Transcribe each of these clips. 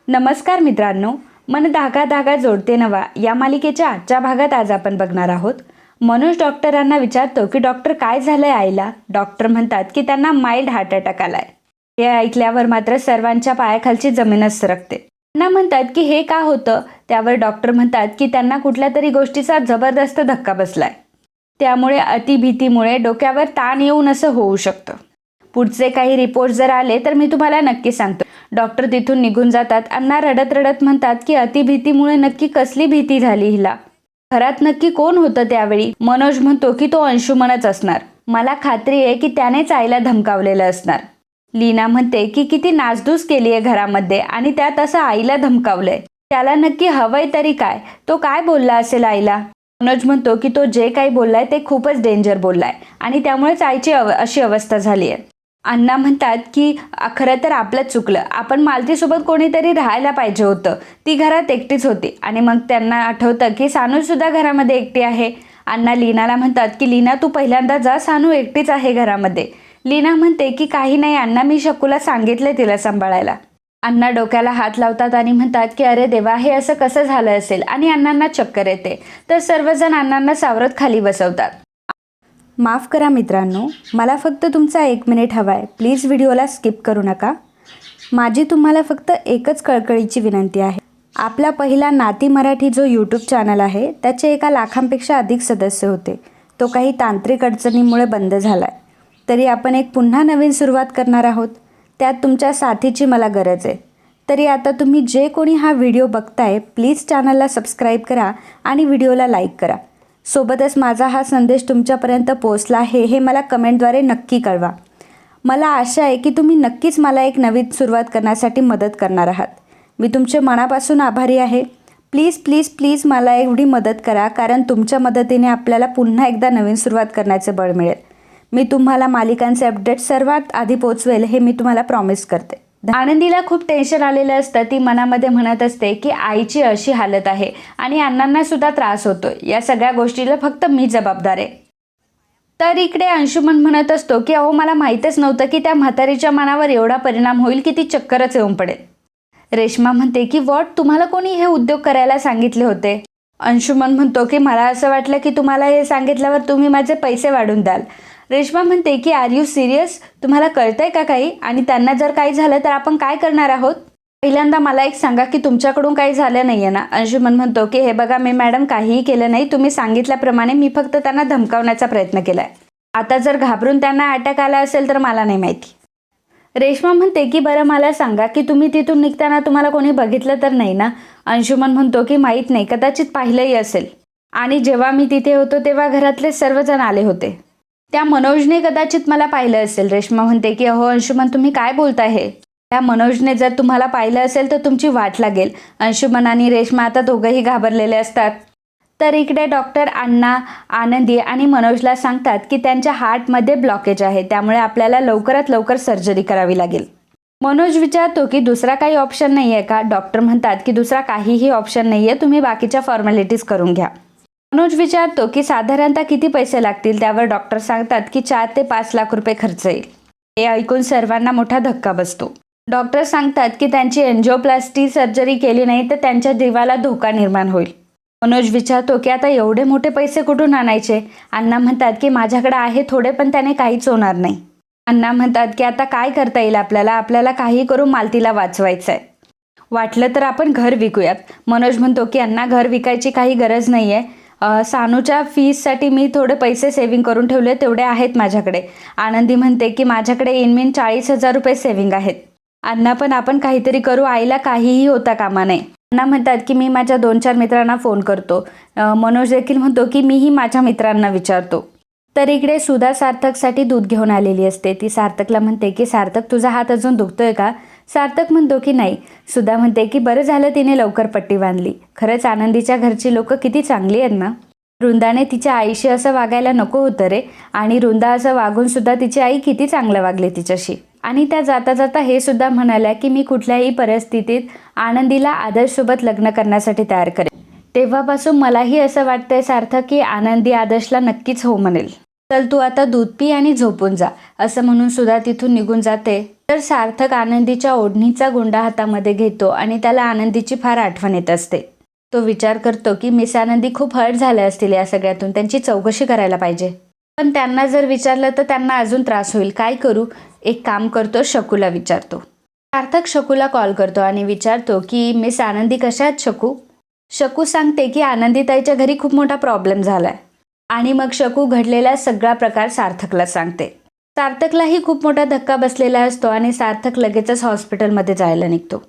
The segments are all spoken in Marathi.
नमस्कार मित्रांनो, मन धागा धागा जोडते नवा या मालिकेच्या आजच्या भागात आज आपण बघणार आहोत. मनोज डॉक्टरांना विचारतो की डॉक्टर काय झालंय आईला. डॉक्टर म्हणतात की त्यांना माइल्ड हार्ट अटॅक आलाय. हे ऐकल्यावर मात्र सर्वांच्या पायाखालची जमीनच सरकते. त्यांना म्हणतात की हे का होतं. त्यावर डॉक्टर म्हणतात की त्यांना कुठल्या तरी गोष्टीचा जबरदस्त धक्का बसलाय, त्यामुळे अतिभीतीमुळे डोक्यावर ताण येऊन असं होऊ शकतं. पुढचे काही रिपोर्ट जर आले तर मी तुम्हाला नक्की सांगतो. डॉक्टर तिथून निघून जातात. अण्णा रडत रडत म्हणतात की अतिभीतीमुळे नक्की कसली भीती झाली हिला. घरात नक्की कोण होतं त्यावेळी. मनोज म्हणतो की तो अंशुमनच असणार. मला खात्री आहे की त्यानेच आईला धमकावलेलं असणार. लीना म्हणते की किती नासधूस केली आहे घरामध्ये आणि त्यात असं आईला धमकावलंय. त्याला नक्की हवंय तरी काय. तो काय बोलला असेल आईला. मनोज म्हणतो की तो जे काही बोललाय ते खूपच डेंजर बोललाय आणि त्यामुळेच आईची अशी अवस्था झाली आहे. अण्णा म्हणतात की खरं तर आपलंच चुकलं. आपण मालतीसोबत कोणीतरी राहायला पाहिजे होतं. ती घरात एकटीच होती. आणि मग त्यांना आठवतं की सानूसुद्धा घरामध्ये एकटी आहे. अण्णा लीनाला म्हणतात की लीना तू पहिल्यांदा जा, सानू एकटीच आहे घरामध्ये. लीना म्हणते की काही नाही अण्णा, मी शकूला सांगितलंय तिला सांभाळायला. अण्णा डोक्याला हात लावतात आणि म्हणतात की अरे देवा, हे असं कसं झालं असेल. आणि अण्णांना चक्कर येते. तर सर्वजण अण्णांना सावरत खाली बसवतात. माफ करा मित्रांनो, मला फक्त तुमचा 1 मिनिट हवा आहे. प्लीज व्हिडिओला स्किप करू नका. माझी तुम्हाला फक्त एकच कळकळीची विनंती आहे. आपला पहिला नाती मराठी जो यूट्यूब चॅनल आहे त्याचे 1 लाखांपेक्षा अधिक सदस्य होते. तो काही तांत्रिक अडचणीमुळे बंद झाला आहे. तरी आपण एक पुन्हा नवीन सुरुवात करणार आहोत. त्यात तुमच्या साथीची मला गरज आहे. तरी आता तुम्ही जे कोणी हा व्हिडिओ बघताय प्लीज चॅनलला सबस्क्राईब करा आणि व्हिडिओला लाईक करा. सोबतच माझा हा संदेश तुमच्यापर्यंत पोहोचला आहे हे मला कमेंटद्वारे नक्की कळवा. मला आशा आहे की तुम्ही नक्कीच मला एक नवीन सुरुवात करण्यासाठी मदत करणार आहात. मी तुमचे मनापासून आभारी आहे. प्लीज प्लीज प्लीज मला एवढी मदत करा, कारण तुमच्या मदतीने आपल्याला पुन्हा एकदा नवीन सुरुवात करण्याचे बळ मिळेल. मी तुम्हाला मालिकांचे अपडेट सर्वात आधी पोचवेल हे मी तुम्हाला प्रॉमिस करते. आनंदीला खूप टेन्शन आलेलं असतं. ती मनामध्ये म्हणत असते की आईची अशी हालत आहे आणि अण्णांना सुद्धा त्रास होतोय. या सगळ्या गोष्टीला फक्त मी जबाबदार आहे. तर इकडे अंशुमन म्हणत असतो की अहो, मला माहीतच नव्हतं की त्या म्हातारीच्या मनावर एवढा परिणाम होईल की ती चक्करच येऊन पडेल. रेश्मा म्हणते की व्हॉट, तुम्हाला कोणी हे उद्योग करायला सांगितले होते. अंशुमन म्हणतो की मला असं वाटलं की तुम्हाला हे सांगितल्यावर तुम्ही माझे पैसे वाढवून द्याल. रेश्मा म्हणते की आर यू सिरियस, तुम्हाला कळतंय का काही. आणि त्यांना जर काही झालं तर आपण काय करणार आहोत. पहिल्यांदा मला एक सांगा की तुमच्याकडून काही झालं नाहीये ना. अंशुमन म्हणतो की हे बघा मी मॅडम काहीही केलं नाही. तुम्ही सांगितल्याप्रमाणे मी फक्त त्यांना धमकावण्याचा प्रयत्न केलाय. आता जर घाबरून त्यांना अटॅक आला असेल तर मला नाही माहिती. रेश्मा म्हणते की बरं मला सांगा की तुम्ही तिथून निघताना तुम्हाला कोणी बघितलं तर नाही ना. अंशुमन म्हणतो की माहीत नाही, कदाचित पाहिलंही असेल. आणि जेव्हा मी तिथे होतो तेव्हा घरातले सर्वजण आले होते. त्या मनोजने कदाचित मला पाहिलं असेल. रेश्मा म्हणते की अहो अंशुमन, तुम्ही काय बोलताय हे. त्या मनोजने जर तुम्हाला पाहिलं असेल तर तुमची वाट लागेल. अंशुमन आणि रेश्मा आता दोघंही घाबरलेले असतात. तर इकडे डॉक्टर अण्णा, आनंदी आणि मनोजला सांगतात की त्यांच्या हार्टमध्ये ब्लॉकेज आहे, त्यामुळे आपल्याला लवकरात लवकर सर्जरी करावी लागेल. मनोज विचारतो की दुसरा काही ऑप्शन नाही आहे का. डॉक्टर म्हणतात की दुसरा काहीही ऑप्शन नाही आहे, तुम्ही बाकीच्या फॉर्मॅलिटीज करून घ्या. मनोज विचारतो की साधारणतः किती पैसे लागतील. त्यावर डॉक्टर सांगतात की 4 ते 5 लाख रुपये खर्च येईल. हे ऐकून सर्वांना मोठा धक्का बसतो. डॉक्टर सांगतात की त्यांची एन्जिओप्लास्टी सर्जरी केली नाही तर त्यांच्या जीवाला धोका निर्माण होईल. मनोज विचारतो की आता एवढे मोठे पैसे कुठून आणायचे. अण्णा म्हणतात की माझ्याकडे आहे थोडे, पण त्याने काहीच होणार नाही. अण्णा म्हणतात की आता काय करता येईल आपल्याला काही करून मालतीला वाचवायचं आहे. वाटलं तर आपण घर विकूयात. मनोज म्हणतो की अण्णा, घर विकायची काही गरज नाही आहे. सानूच्या फीससाठी मी थोडे पैसे सेव्हिंग करून ठेवले, तेवढे आहेत माझ्याकडे. आनंदी म्हणते की माझ्याकडे इनमिन 40,000 रुपये सेव्हिंग आहेत. अण्णा, पण आपण काहीतरी करू, आईला काहीही होता कामा नये. अण्णा म्हणतात की मी माझ्या 2-4 मित्रांना फोन करतो. मनोज देखील म्हणतो की मीही माझ्या मित्रांना विचारतो. तर इकडे सुधा सार्थकसाठी दूध घेऊन आलेली असते. ती सार्थकला म्हणते की सार्थक, तुझा हात अजून दुखतोय का. सार्थक म्हणतो की नाही. सुधा म्हणते की बरं झालं तिने लवकर पट्टी बांधली. खरंच आनंदीच्या घरची लोक किती चांगली आहेत ना. वृंदाने तिच्या आईशी असं वागायला नको होतं रे. आणि वृंदा असं वागून सुद्धा तिची आई किती चांगलं वागली तिच्याशी. आणि त्या जाता जाता हे सुद्धा म्हणाल्या की मी कुठल्याही परिस्थितीत आनंदीला आदर्शसोबत लग्न करण्यासाठी तयार करेन. तेव्हापासून मलाही असं वाटतंय सार्थक की आनंदी आदर्शला नक्कीच हो म्हणेल. चल तू आता दूध पी आणि झोपून जा, असं म्हणून सुधा तिथून निघून जाते. तर सार्थक आनंदीच्या ओढणीचा गुंडा हातामध्ये घेतो आणि त्याला आनंदीची फार आठवण येत असते. तो विचार करतो की मिस आनंदी खूप हर्ट झाले असतील या सगळ्यातून, त्यांची चौकशी करायला पाहिजे. पण त्यांना जर विचारलं तर त्यांना अजून त्रास होईल. काय करू? एक काम करतो, शकूला विचारतो. सार्थक शकूला कॉल करतो आणि विचारतो की मिस आनंदी कशा आहेत शकू? शकू सांगते की आनंदीताईच्या घरी खूप मोठा प्रॉब्लेम झालाय. आणि मग शकू घडलेला सगळा प्रकार सार्थकला सांगते. सार्थकलाही खूप मोठा धक्का बसलेला असतो आणि सार्थक लगेचच हॉस्पिटलमध्ये जायला निघतो.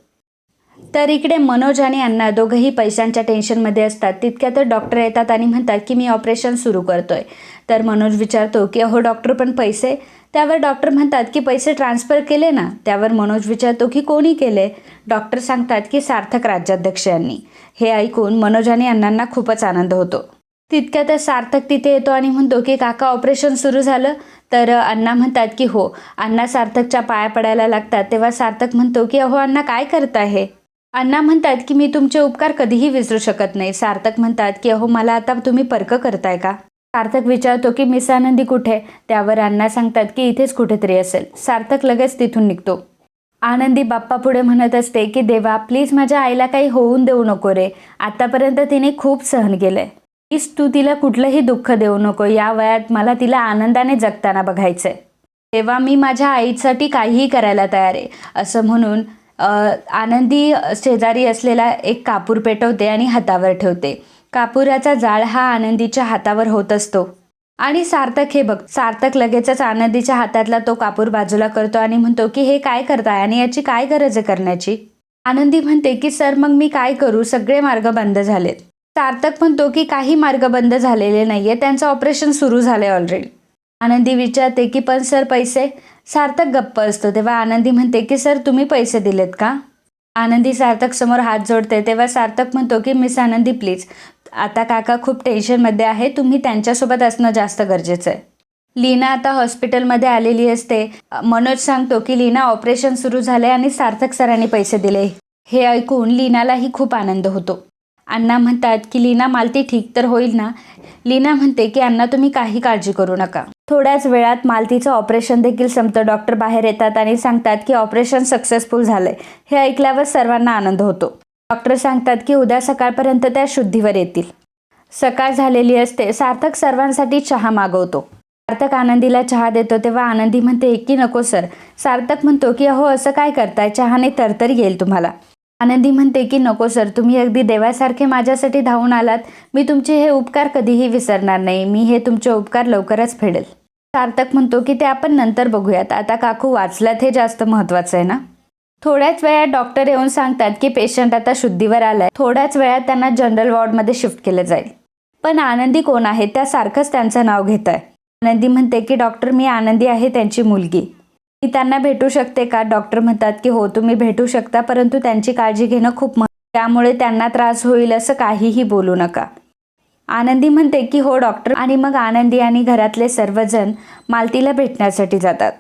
तर इकडे मनोज आणि अण्णा दोघंही पैशांच्या टेन्शनमध्ये असतात. तितक्यात डॉक्टर येतात आणि म्हणतात की मी ऑपरेशन सुरू करतोय. तर मनोज विचारतो की अहो डॉक्टर, पण पैसे? त्यावर डॉक्टर म्हणतात की पैसे ट्रान्सफर केले ना. त्यावर मनोज विचारतो की कोणी केले? डॉक्टर सांगतात की सार्थक राज्याध्यक्ष यांनी. हे ऐकून मनोज आणि अण्णांना खूपच आनंद होतो. तितक्यातच सार्थक तिथे येतो आणि म्हणतो की काका, ऑपरेशन सुरू झालं? तर अण्णा म्हणतात की हो. अण्णा सार्थकच्या पाया पडायला लागतात. तेव्हा सार्थक म्हणतो की अहो अण्णा, काय करताय हे? अण्णा म्हणतात की मी तुमचे उपकार कधीही विसरू शकत नाही. सार्थक म्हणतात की अहो मला आता तुम्ही पर्क करताय का? सार्थक विचारतो की मिस आनंदी कुठे? त्यावर अण्णा सांगतात की इथेच कुठेतरी असेल. सार्थक लगेच तिथून निघतो. आनंदी बाप्पा पुढे म्हणत असते की देवा, प्लीज माझ्या आईला काही होऊन देऊ नको रे. आतापर्यंत तिने खूप सहन केलंय. प्लीज तू तिला कुठलंही दुःख देऊ नको. या वयात मला तिला आनंदाने जगताना बघायचंय. तेव्हा मी माझ्या आईसाठी काहीही करायला तयार आहे, असं म्हणून आनंदी शेजारी असलेला एक कापूर पेटवते आणि हातावर ठेवते. कापुराचा जाळ हा आनंदीच्या हातावर होत असतो. आणि सार्थक हे बघ. सार्थक लगेचच आनंदीच्या हातातला तो कापूर बाजूला करतो आणि म्हणतो की हे काय करताय आणि याची काय गरज आहे करण्याची? आनंदी म्हणते की सर, मग मी काय करू? सगळे मार्ग बंद झालेत. सार्थक म्हणतो की काही मार्ग बंद झालेले नाहीये, त्यांचं ऑपरेशन सुरू झालंय ऑलरेडी. आनंदी विचारते की पण सर पैसे? सार्थक गप्प असतो. तेव्हा आनंदी म्हणते की सर, तुम्ही पैसे दिलेत का? आनंदी सार्थक समोर हात जोडते. तेव्हा सार्थक म्हणतो की मिस आनंदी प्लीज, आता काका खूप टेन्शनमध्ये आहे, तुम्ही त्यांच्यासोबत असणं जास्त गरजेचं आहे. लीना आता हॉस्पिटलमध्ये आलेली असते. मनोज सांगतो की लीना, ऑपरेशन सुरू झाले आणि सार्थक सरांनी पैसे दिले. हे ऐकून लीनालाही खूप आनंद होतो. अण्णा म्हणतात की लीना, मालती ठीक तर होईल ना? लीना म्हणते की अण्णा, तुम्ही काही काळजी करू नका. थोड्याच वेळात मालतीचं ऑपरेशन देखील संपतं. डॉक्टर बाहेर येतात आणि सांगतात की ऑपरेशन सक्सेसफुल झालंय. हे ऐकल्यावर सर्वांना आनंद होतो. डॉक्टर सांगतात की उद्या सकाळपर्यंत त्या शुद्धीवर येतील. सकाळ झालेली असते. सार्थक सर्वांसाठी चहा मागवतो. सार्थक आनंदीला चहा देतो. तेव्हा आनंदी म्हणते की नको सर. सार्थक म्हणतो की अहो असं काय करताय, चहाने तरतरी येईल तुम्हाला. आनंदी म्हणते की नको सर, तुम्ही अगदी देवासारखे माझ्यासाठी धावून आलात. मी तुमचे हे उपकार कधीही विसरणार नाही. मी हे तुमचे उपकार लवकरच फेडेल. सार्थक म्हणतो की ते आपण नंतर बघूयात. आता काकू वाचल्यात हे जास्त महत्त्वाचं आहे ना? थोड्याच वेळात डॉक्टर येऊन सांगतात की पेशंट आता शुद्धीवर आलाय. थोड्याच वेळात त्यांना जनरल वॉर्डमध्ये शिफ्ट केलं जाईल. पण आनंदी कोण आहे? त्या सारखंच त्यांचं नाव घेत आहे. आनंदी म्हणते की डॉक्टर, मी आनंदी आहे, त्यांची मुलगी. मी त्यांना भेटू शकते का? डॉक्टर म्हणतात की हो, तुम्ही भेटू शकता, परंतु त्यांची काळजी घेणं खूप त्यामुळे त्यांना त्रास होईल असं काहीही बोलू नका. आनंदी म्हणते की हो डॉक्टर. आणि मग आनंदी आणि घरातले सर्वजण मालतीला भेटण्यासाठी जातात.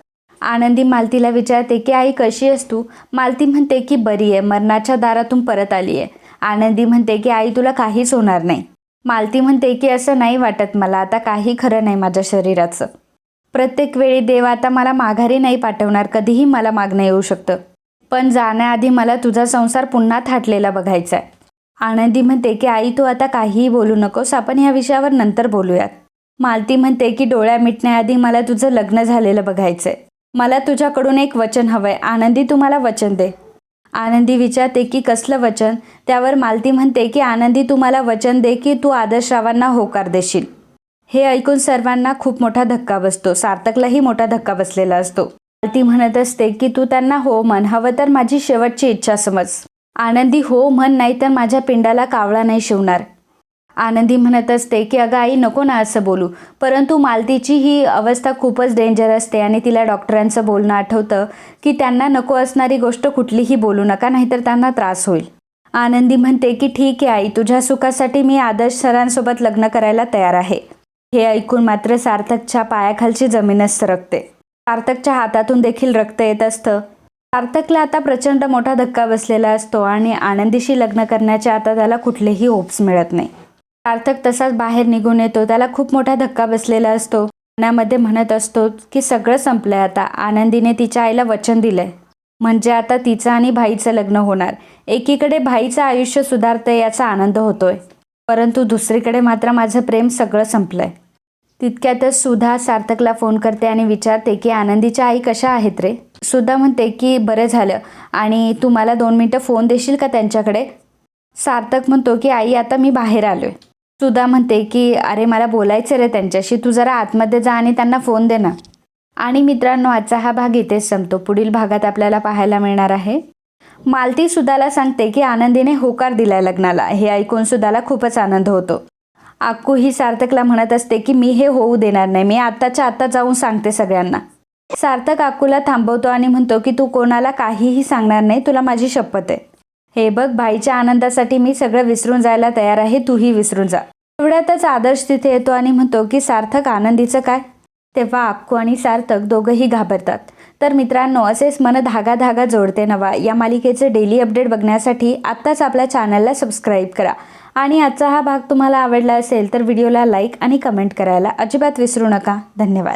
आनंदी मालतीला विचारते की आई कशी आहेस तू? मालती म्हणते की बरी आहे, मरणाच्या दारातून परत आली आहे. आनंदी म्हणते की आई तुला काहीच होणार नाही. मालती म्हणते की असं नाही वाटत मला, आता काही खरं नाही माझ्या शरीराचं. प्रत्येक वेळी देव आता मला माघारी नाही पाठवणार, कधीही मला मागणं येऊ शकतं. पण जाण्याआधी मला तुझा संसार पुन्हा थाटलेला बघायचा आहे. आनंदी म्हणते की आई तू आता काहीही बोलू नकोस, आपण ह्या विषयावर नंतर बोलूयात. मालती म्हणते की डोळ्या मिटण्याआधी मला तुझं लग्न झालेलं बघायचंय. मला तुझ्याकडून एक वचन हवंय. आनंदी तू मला वचन दे. आनंदी विचारते की कसलं वचन? त्यावर मालती म्हणते की आनंदी तू मला वचन दे की तू आदर्शरावांना होकार देशील. हे ऐकून सर्वांना खूप मोठा धक्का बसतो. सार्थकलाही मोठा धक्का बसलेला असतो. मालती म्हणत असते की तू त्यांना हो म्हण, हवं तर माझी शेवटची इच्छा समज. आनंदी हो म्हण, नाही तर माझ्या पिंडाला कावळा नाही शिवणार. आनंदी म्हणत असते की अगं आई नको ना असं बोलू. परंतु मालतीची ही अवस्था खूपच डेंजर असते आणि तिला डॉक्टरांचं बोलणं आठवतं की त्यांना नको असणारी गोष्ट कुठलीही बोलू नका, नाहीतर त्यांना त्रास होईल. आनंदी म्हणते की ठीक आहे आई, तुझ्या सुखासाठी मी आदर्श सरांसोबत लग्न करायला तयार आहे. हे ऐकून मात्र सार्थकच्या पायाखालची जमीनच सरकते. सार्थकच्या हातातून देखील रक्त येत असतं. सार्थकला आता प्रचंड मोठा धक्का बसलेला असतो आणि आनंदीशी लग्न करण्याचे आता त्याला कुठलेही होप्स मिळत नाही. सार्थक तसाच बाहेर निघून येतो. त्याला खूप मोठा धक्का बसलेला असतो. मनामध्ये म्हणत असतो की सगळं संपलंय आता. आनंदीने तिच्या आईला वचन दिलंय, म्हणजे आता तिचं आणि भाईचं लग्न होणार. एकीकडे भाईचं आयुष्य सुधारतंय याचा आनंद होतोय, परंतु दुसरीकडे मात्र माझं प्रेम सगळं संपलंय. तितक्यातच सुधा सार्थकला फोन करते आणि विचारते की आनंदीच्या आई कशा आहेत रे. सुधा म्हणते की बरं झालं, आणि तू मला 2 मिनटं फोन देशील का त्यांच्याकडे. सार्थक म्हणतो की आई आता मी बाहेर आलोय. सुधा म्हणते की अरे मला बोलायचं रे त्यांच्याशी, तू जरा आतमध्ये जा आणि त्यांना फोन दे ना. आणि मित्रांनो, आजचा हा भाग इथेच संपतो. पुढील भागात आपल्याला पाहायला मिळणार आहे मालती सुधाला सांगते की आनंदीने होकार दिलाय लग्नाला. हे ऐकून सुधाला खूपच आनंद होतो. अक्कू ही सार्थकला म्हणत असते की मी हे होऊ देणार नाही, मी आत्ताच्या आत्ता जाऊन सांगते सगळ्यांना. सार्थक अक्कूला थांबवतो आणि म्हणतो की तू कोणाला काहीही सांगणार नाही, तुला माझी शपथ आहे. हे बघ, भाईच्या आनंदासाठी मी सगळं विसरून जायला तयार आहे, तूही विसरून जा. एवढ्यातच आदर्श तिथे येतो आणि म्हणतो की सार्थक, आनंदीचं काय. तेव्हा अक्कू आणि सार्थक दोघंही घाबरतात. तर मित्रांनो, असेच मन धागा धागा जोडते नवा या मालिकेचे डेली अपडेट बघण्यासाठी आत्ताच आपल्या चॅनलला सबस्क्राईब करा. आणि आजचा हा भाग तुम्हाला आवडला असेल तर व्हिडिओला लाईक आणि कमेंट करायला अजिबात विसरू नका. धन्यवाद.